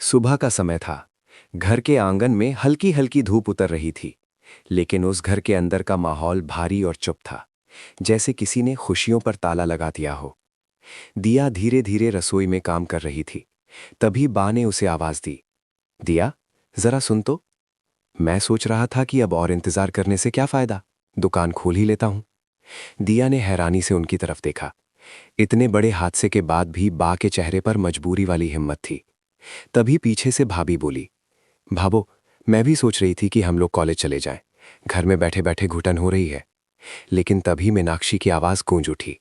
सुबह का समय था। घर के आंगन में हल्की हल्की धूप उतर रही थी, लेकिन उस घर के अंदर का माहौल भारी और चुप था, जैसे किसी ने खुशियों पर ताला लगा दिया हो। दिया धीरे धीरे रसोई में काम कर रही थी। तभी बा ने उसे आवाज दी। दिया, जरा सुन तो। मैं सोच रहा था कि अब और इंतजार करने से क्या फायदा, दुकान खोल ही लेता हूं। दिया ने हैरानी से उनकी तरफ देखा। इतने बड़े हादसे के बाद भी बा के चेहरे पर मजबूरी वाली हिम्मत थी। तभी पीछे से भाभी बोली, भाभो, मैं भी सोच रही थी कि हम लोग कॉलेज चले जाएं। घर में बैठे बैठे घुटन हो रही है। लेकिन तभी मीनाक्षी की आवाज गूंज उठी।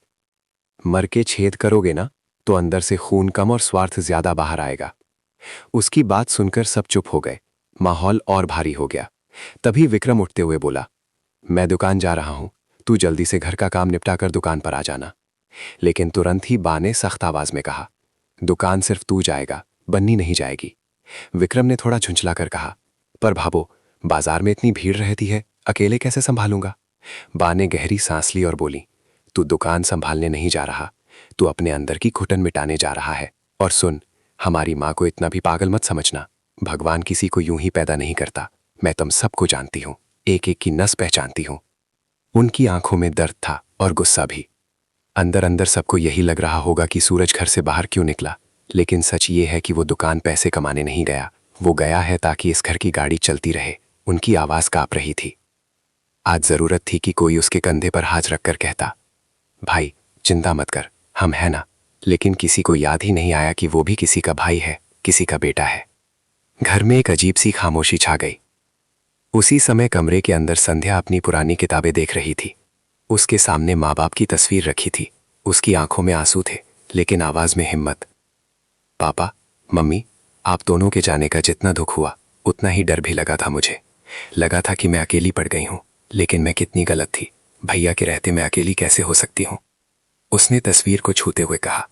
मर के छेद करोगे ना, तो अंदर से खून कम और स्वार्थ ज्यादा बाहर आएगा। उसकी बात सुनकर सब चुप हो गए। माहौल और भारी हो गया। तभी विक्रम उठते हुए बोला, मैं दुकान जा रहा हूं, तू जल्दी से घर का काम निपटा कर दुकान पर आ जाना। लेकिन तुरंत ही बा ने सख्त आवाज में कहा, दुकान सिर्फ तू जाएगा, बन्नी नहीं जाएगी। विक्रम ने थोड़ा झुंझलाकर कहा, पर भाभो, बाजार में इतनी भीड़ रहती है, अकेले कैसे संभालूंगा। बा ने गहरी सांस ली और बोली, तू दुकान संभालने नहीं जा रहा, तू अपने अंदर की घुटन मिटाने जा रहा है। और सुन, हमारी माँ को इतना भी पागल मत समझना। भगवान किसी को यूं ही पैदा नहीं करता। मैं तुम सबको जानती हूं, एक एक की नस पहचानती हूं। उनकी आंखों में दर्द था और गुस्सा भी। अंदर अंदर सबको यही लग रहा होगा कि सूरज घर से बाहर क्यों निकला, लेकिन सच ये है कि वो दुकान पैसे कमाने नहीं गया। वो गया है ताकि इस घर की गाड़ी चलती रहे। उनकी आवाज कांप रही थी। आज जरूरत थी कि कोई उसके कंधे पर हाथ रखकर कहता, भाई चिंता मत कर, हम हैं ना। लेकिन किसी को याद ही नहीं आया कि वो भी किसी का भाई है, किसी का बेटा है। घर में एक अजीब सी खामोशी छा गई। उसी समय कमरे के अंदर संध्या अपनी पुरानी किताबें देख रही थी। उसके सामने माँ बाप की तस्वीर रखी थी। उसकी आंखों में आंसू थे, लेकिन आवाज में हिम्मत। पापा, मम्मी, आप दोनों के जाने का जितना दुख हुआ, उतना ही डर भी लगा था मुझे। लगा था कि मैं अकेली पड़ गई हूं, लेकिन मैं कितनी गलत थी। भैया के रहते मैं अकेली कैसे हो सकती हूं। उसने तस्वीर को छूते हुए कहा,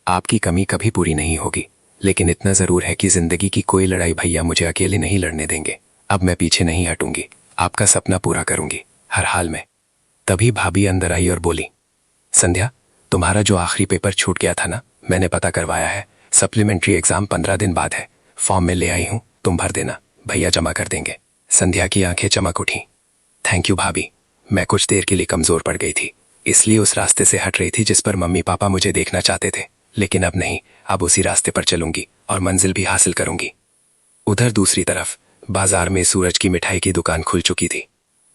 आपकी कमी कभी पूरी नहीं होगी, लेकिन इतना जरूर है कि जिंदगी की कोई लड़ाई भैया मुझे अकेले नहीं लड़ने देंगे। अब मैं पीछे नहीं हटूंगी, आपका सपना पूरा करूंगी, हर हाल में। तभी भाभी अंदर आई और बोली, संध्या, तुम्हारा जो आखिरी पेपर छूट गया था ना, मैंने पता करवाया है। सप्लीमेंट्री एग्जाम 15 दिन बाद है। फॉर्म में ले आई हूं, तुम भर देना, भैया जमा कर देंगे। संध्या की आंखें चमक उठी। थैंक यू भाभी, मैं कुछ देर के लिए कमजोर पड़ गई थी, इसलिए उस रास्ते से हट रही थी जिस पर मम्मी पापा मुझे देखना चाहते थे। लेकिन अब नहीं, अब उसी रास्ते पर चलूंगी और मंजिल भी हासिल करूंगी। उधर दूसरी तरफ बाजार में सूरज की मिठाई की दुकान खुल चुकी थी।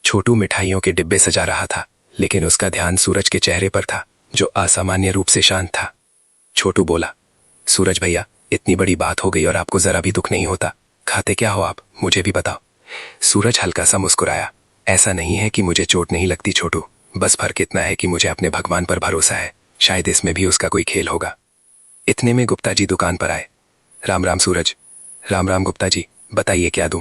छोटू मिठाइयों के डिब्बे सजा रहा था, लेकिन उसका ध्यान सूरज के चेहरे पर था, जो असामान्य रूप से शांत था। छोटू बोला, सूरज भैया, इतनी बड़ी बात हो गई और आपको जरा भी दुख नहीं होता। खाते क्या हो आप, मुझे भी बताओ। सूरज हल्का सा मुस्कुराया। ऐसा नहीं है कि मुझे चोट नहीं लगती छोटू, बस फर्क इतना है कि मुझे अपने भगवान पर भरोसा है। शायद इसमें भी उसका कोई खेल होगा। इतने में गुप्ता जी दुकान पर आए। राम राम सूरज। राम राम गुप्ता जी, बताइए क्या दूं।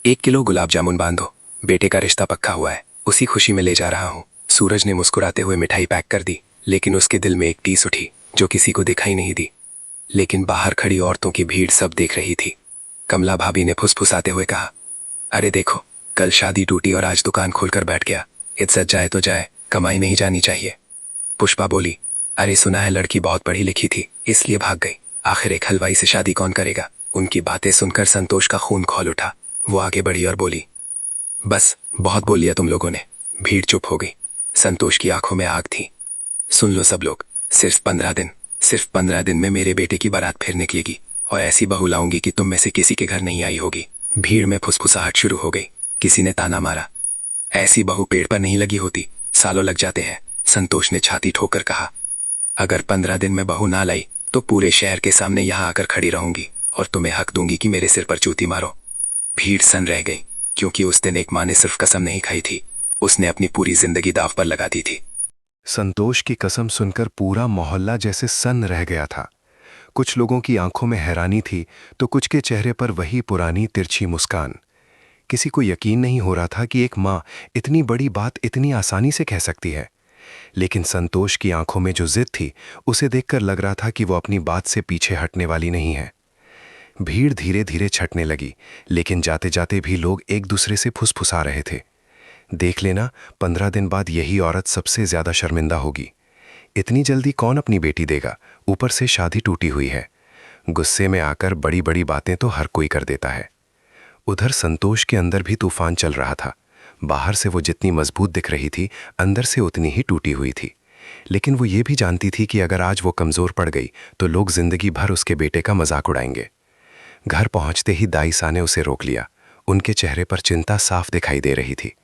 1 किलो गुलाब जामुन बांधो, बेटे का रिश्ता पक्का हुआ है, उसी खुशी में ले जा रहा हूं। सूरज ने मुस्कुराते हुए मिठाई पैक कर दी, लेकिन उसके दिल में एक टीस उठी जो किसी को दिखाई नहीं दी। लेकिन बाहर खड़ी औरतों की भीड़ सब देख रही थी। कमला भाभी ने फुसफुसाते हुए कहा, अरे देखो, कल शादी टूटी और आज दुकान खोलकर बैठ गया। इज्जत जाए तो जाए, कमाई नहीं जानी चाहिए। पुष्पा बोली, अरे सुना है लड़की बहुत पढ़ी लिखी थी, इसलिए भाग गई। आखिर एक हलवाई से शादी कौन करेगा। उनकी बातें सुनकर संतोष का खून खौल उठा। वो आगे बढ़ी और बोली, बस बहुत बोल लिया तुम लोगों ने। भीड़ चुप हो गई। संतोष की आंखों में आग थी। सुन लो सब लोग, सिर्फ 15 दिन में मेरे बेटे की बारात फिर निकलेगी और ऐसी बहू लाऊंगी कि तुम में से किसी के घर नहीं आई होगी। भीड़ में फुसफुसाहट शुरू हो गई। किसी ने ताना मारा, ऐसी बहू पेड़ पर नहीं लगी होती, सालों लग जाते हैं। संतोष ने छाती ठोकर कहा, अगर 15 दिन में बहू ना लाई तो पूरे शहर के सामने यहां आकर खड़ी रहूंगी और तुम्हें हक दूंगी कि मेरे सिर पर चूती मारो। भीड़ सन रह गई, क्योंकि उस दिन एक माँ ने सिर्फ कसम नहीं खाई थी, उसने अपनी पूरी जिंदगी दांव पर लगा दी थी। संतोष की कसम सुनकर पूरा मोहल्ला जैसे सन्न रह गया था। कुछ लोगों की आंखों में हैरानी थी, तो कुछ के चेहरे पर वही पुरानी तिरछी मुस्कान। किसी को यकीन नहीं हो रहा था कि एक माँ इतनी बड़ी बात इतनी आसानी से कह सकती है। लेकिन संतोष की आंखों में जो जिद थी, उसे देखकर लग रहा था कि वो अपनी बात से पीछे हटने वाली नहीं है। भीड़ धीरे धीरे छटने लगी, लेकिन जाते जाते भी लोग एक दूसरे से फुसफुसा रहे थे, देख लेना, 15 दिन बाद यही औरत सबसे ज्यादा शर्मिंदा होगी। इतनी जल्दी कौन अपनी बेटी देगा, ऊपर से शादी टूटी हुई है। गुस्से में आकर बड़ी बड़ी बातें तो हर कोई कर देता है। उधर संतोष के अंदर भी तूफान चल रहा था। बाहर से वो जितनी मजबूत दिख रही थी, अंदर से उतनी ही टूटी हुई थी। लेकिन वो ये भी जानती थी कि अगर आज वो कमजोर पड़ गई तो लोग जिंदगी भर उसके बेटे का मजाक उड़ाएंगे। घर पहुंचते ही दाईसा ने उसे रोक लिया। उनके चेहरे पर चिंता साफ दिखाई दे रही थी।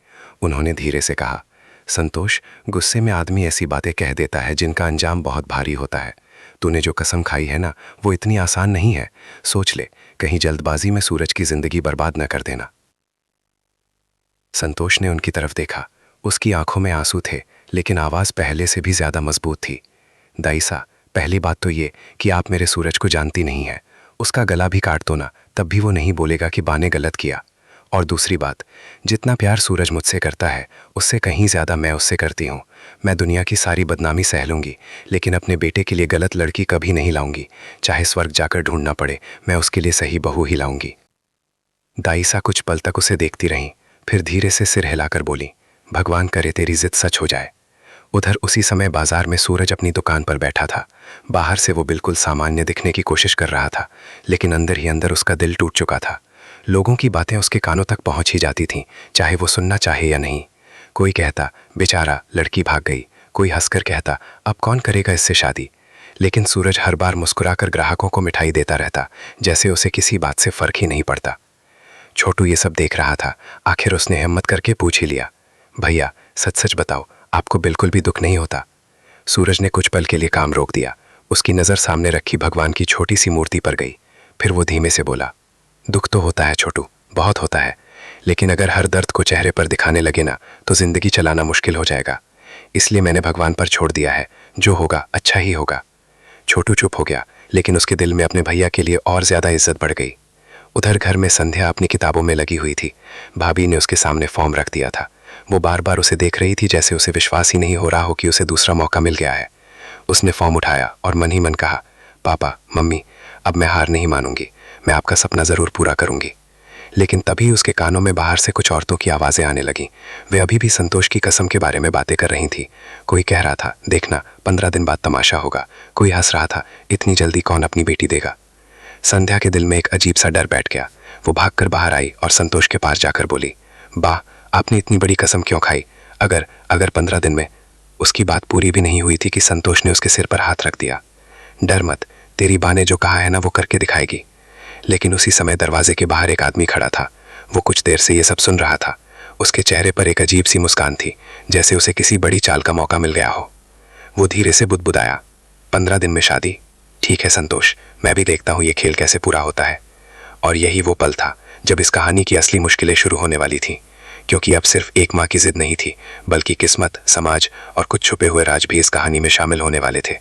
उन्होंने धीरे से कहा, संतोष, गुस्से में आदमी ऐसी बातें कह देता है जिनका अंजाम बहुत भारी होता है। तूने जो कसम खाई है ना, वो इतनी आसान नहीं है। सोच ले, कहीं जल्दबाजी में सूरज की जिंदगी बर्बाद न कर देना। संतोष ने उनकी तरफ देखा। उसकी आंखों में आंसू थे, लेकिन आवाज पहले से भी ज्यादा मजबूत थी। दाईसा, पहली बात तो ये कि आप मेरे सूरज को जानती नहीं है। उसका गला भी काट दो ना, तब भी वो नहीं बोलेगा कि बा ने गलत किया। और दूसरी बात, जितना प्यार सूरज मुझसे करता है उससे कहीं ज्यादा मैं उससे करती हूँ। मैं दुनिया की सारी बदनामी सह लूंगी, लेकिन अपने बेटे के लिए गलत लड़की कभी नहीं लाऊंगी। चाहे स्वर्ग जाकर ढूंढना पड़े, मैं उसके लिए सही बहू ही लाऊंगी। दाईसा कुछ पल तक उसे देखती रहीं, फिर धीरे से सिर हिलाकर बोली, भगवान करे तेरी जिद सच हो जाए। उधर उसी समय बाजार में सूरज अपनी दुकान पर बैठा था। बाहर से वो बिल्कुल सामान्य दिखने की कोशिश कर रहा था, लेकिन अंदर ही अंदर उसका दिल टूट चुका था। लोगों की बातें उसके कानों तक पहुंच ही जाती थीं, चाहे वो सुनना चाहे या नहीं। कोई कहता, बेचारा लड़की भाग गई। कोई हंसकर कहता, अब कौन करेगा इससे शादी। लेकिन सूरज हर बार मुस्कुराकर ग्राहकों को मिठाई देता रहता, जैसे उसे किसी बात से फर्क ही नहीं पड़ता। छोटू ये सब देख रहा था। आखिर उसने हिम्मत करके पूछ ही लिया, भैया सच सच बताओ, आपको बिल्कुल भी दुख नहीं होता? सूरज ने कुछ पल के लिए काम रोक दिया। उसकी नज़र सामने रखी भगवान की छोटी सी मूर्ति पर गई। फिर वो धीमे से बोला, दुख तो होता है छोटू, बहुत होता है, लेकिन अगर हर दर्द को चेहरे पर दिखाने लगे ना तो जिंदगी चलाना मुश्किल हो जाएगा। इसलिए मैंने भगवान पर छोड़ दिया है, जो होगा अच्छा ही होगा। छोटू चुप हो गया, लेकिन उसके दिल में अपने भैया के लिए और ज्यादा इज्जत बढ़ गई। उधर घर में संध्या अपनी किताबों में लगी हुई थी। भाभी ने उसके सामने फॉर्म रख दिया था। वो बार बार उसे देख रही थी, जैसे उसे विश्वास ही नहीं हो रहा हो कि उसे दूसरा मौका मिल गया है। उसने फॉर्म उठाया और मन ही मन कहा, पापा मम्मी, अब मैं हार नहीं मानूंगी, मैं आपका सपना ज़रूर पूरा करूंगी। लेकिन तभी उसके कानों में बाहर से कुछ औरतों की आवाज़ें आने लगीं। वे अभी भी संतोष की कसम के बारे में बातें कर रही थीं। कोई कह रहा था, देखना 15 दिन बाद तमाशा होगा। कोई हंस रहा था, इतनी जल्दी कौन अपनी बेटी देगा। संध्या के दिल में एक अजीब सा डर बैठ गया। वो भागकर बाहर आई और संतोष के पास जाकर बोली, बा, आपने इतनी बड़ी कसम क्यों खाई? अगर 15 दिन में। उसकी बात पूरी भी नहीं हुई थी कि संतोष ने उसके सिर पर हाथ रख दिया। डर मत, तेरी बा ने जो कहा है ना वो करके दिखाएगी। लेकिन उसी समय दरवाजे के बाहर एक आदमी खड़ा था। वो कुछ देर से ये सब सुन रहा था। उसके चेहरे पर एक अजीब सी मुस्कान थी, जैसे उसे किसी बड़ी चाल का मौका मिल गया हो। वो धीरे से बुदबुदाया, 15 दिन में शादी? ठीक है संतोष, मैं भी देखता हूँ ये खेल कैसे पूरा होता है। और यही वो पल था जब इस कहानी की असली मुश्किलें शुरू होने वाली थी, क्योंकि अब सिर्फ एक माँ की जिद नहीं थी, बल्कि किस्मत, समाज और कुछ छुपे हुए राज भी इस कहानी में शामिल होने वाले थे।